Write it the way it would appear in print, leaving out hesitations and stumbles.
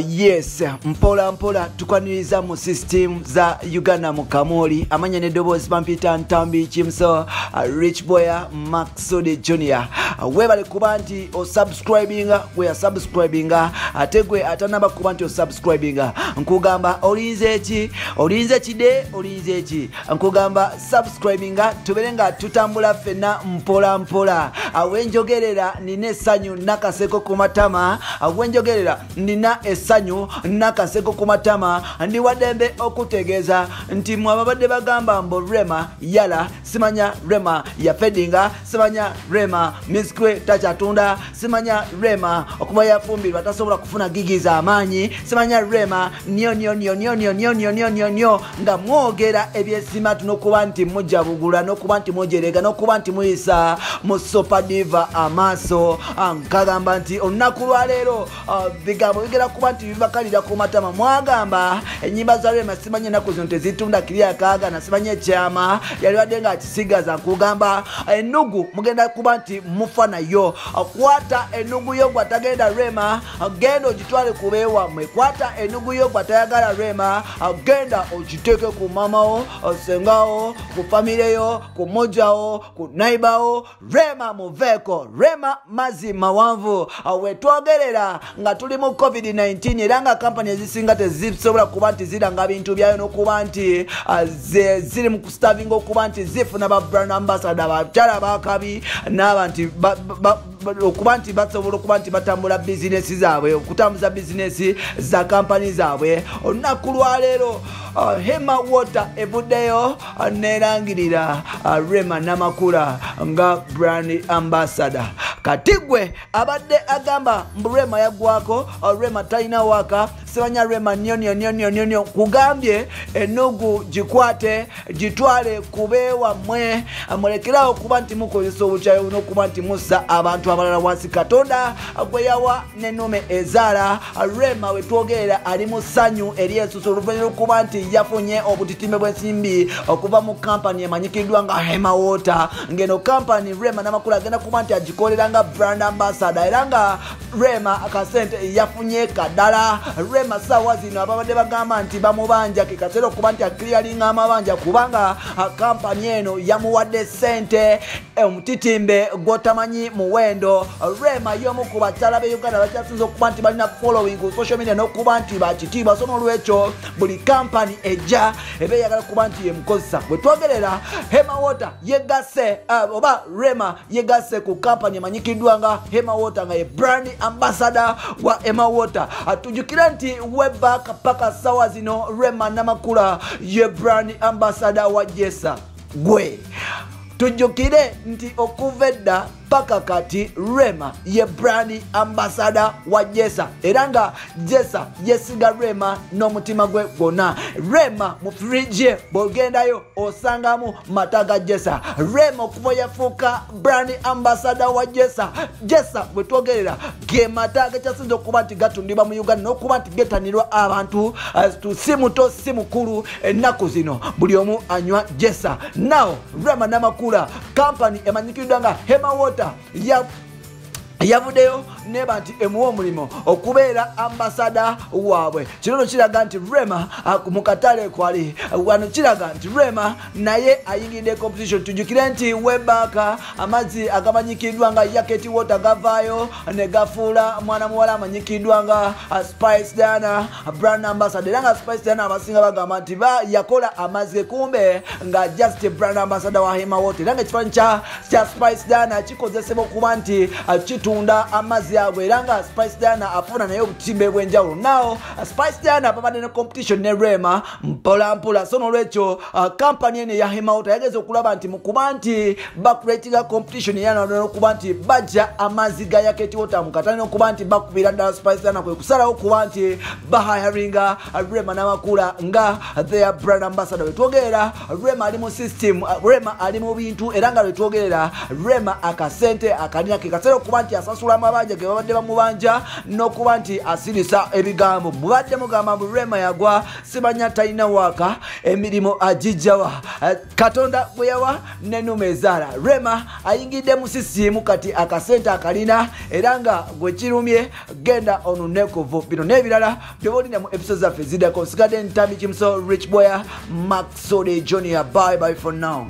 Yes, mpola mpola tukwaniriza mu system za Uganda mu Kamoli amanya ne Dobozi Pampita Ntambi Chimso Rich Boya Maxode Junior webale kuba nti o subscribinga we subscribinga ategwe atanaba kuba nti o subscribinga nkugamba olinze kide olinze ki nkugamba subscribinga tuberenga tutambula fena mpola mpola awenjogerera nine sanyu nakaseko kumatama awenjogerera nina esanyu nakaseko kumatama ndi wadembe okutegeza nti mwababadde bagamba mbo Rema yala simanya Rema ya fedinga simanya Rema miskwe tachatunda simanya Rema okuba yafumbirwa tasobola kufuna gigiza amanyi simanya Rema nyo nga mwogera ebyesima tunokuba nti mujabugula nokuba nti mojerega nokuba nti muyisa musopa diva amaso nkagamba nti olunaku lwa leero bigambo bigera kuba nti bibakalira ku matama mwagamba enyimba za Rema simanye naku zino tezitunda kiriya kaaga na simanye ekyama yali wadde nga akisigaza nkugamba enugu mugenda kuba nti mufa nayo kwata enugu yo gwatagenda Rema genda ogitwale kubeewa mwe kwata enugu yo gwatayagala Rema genda ogiteeke ku mamawo sengawo ku famireyo ku mojawo ku naibawo Rema muveeko Rema mazima wanvu wetwogerera nga tuli mu COVID-19 era nga kampani ezisinga tezisobola kuba nti ziranga bintu byayo n'okuba nti ziri mu kustavinga okuba nti zifuna ba brand ambassador bakyala bakabi n'abantu okuba nti basobola okuba nti batambula bizinesi zaabwe okutambuza bizinesi za kampani zaabwe olunaku lwa leero Hema Water evuddeyo nerangirira Rema Namakula nga brand ambassador katigwe abadde agamba mbu Rema yagwako Rema talina waka simanya Rema nyo kugambye enugu jikwate jitwale kubeewa mwe amulekerawo kuba nti mukozesa obukyayo n'okuba nti mussa abantu abalala wansi Katonda gwe yawa n'ennume ezaala Rema wetwogerera ali mu ssanyu eri ensusu oluvannyuma okuba nti yafunye obutitimbe bw'ensimbi okuva mu kampani emanyikiddwa nga Hema Water ngeno kampani Rema Namakula agenda kuba nti agikolera nga brand ambassador era nga Rema akasente yafunye kaddala Rema sawa zino ababadde bagamba nti bamubanja kikaseera okuba nti akiriyalinga amabanja kubanga kampani eno yamuwadde sente omutitimbe gwotamanyi muwendo Rema y'omu ku bakyala be Uganda bakyasinza okuba nti balina following ku social media n'okuba nti bakitiibwa so n'olwekyo buli kampani ejja eba eyagala kuba nti yemukozesa bwe twogerera Hema Water yegasse oba Rema yegasse ku kampani emanyikiddwa nga Hema Water nga ye brand ambassador wa Hema Water atujukira nti webback paka sawa zino Rema Namakula ye brand ambassador wa Jessa gwe tujukire nti okuvedda paka kati Rema ye brand ambassador wa Jessa era nga Jessa yesiga Rema n'omutima gwe gwonna Rema mu fridge bogendayo osangamu mataga Jessa Rema okuva yafuuka brand ambassador wa Jessa bwe twogerera ge mataga kyasinza okuba nti gatundibwa mu Uganda n'okuba nti getanirwa abantu si muto si mukulu ennaku zino buli omu anywa Jessa now Rema Namakula company emanyikiddwa nga Hema Water yavuddeyo neba nti emuwa omulimo okubeera ambasada waabwe kino kiraga nti Rema mu katale kwali wano kiraga nti Rema naye ayingidde competition tujukire nti webaka amazzi agamanyikiddwa nga Yaketi Water gavaayo ne gafuula mwana muwala amanyikiddwa nga Spice Diana brand ambassador era nga Spice Diana abasinga bagamba nti yakola amazzi kumbe nga just brand ambassador wa Hema Water era nga ekifaananyi kya Spice Diana kikozesebwa okuba nti kitunda amazzi agwe era nga Spice Diana afuna naye obutimbe bw'enjawulo now Spice Diana babadde ne competition ne Rema mpola mpola so n'olwekyo kampani eno ya Hema Water yageze okulaba nti mukuba nti bakuleetinga competition yana n'okuba nti bajja amazzi ga Yaketi Water mu katale n'okuba nti bakubira ddala Spice Diana kwe kusalawo okuba nti bahiringa Rema Namakula nga their brand ambassador wetwogerera Rema ali mu system Rema ali mu bintu era nga wetwogerera Rema akasente akalina ke kaseera okuba nti asasula amabanja ge babadde bamubanja n'okuba nti asirisa ebigambo. Mubadde mugamba mbu Rema yagwa simanya talina waaka emirimu agijjawa Katonda bwe yawa n'ennume ezaala. Rema ayingidde mu sisiimu kati akasente akalina era nga gwe kirumye genda onunekuvu. Bino n'ebirala by'olina mu episode zaffe ziddako. Nsigadde Ntambi Kimso, Rich Boya, Maxode Junior. Bye bye for now.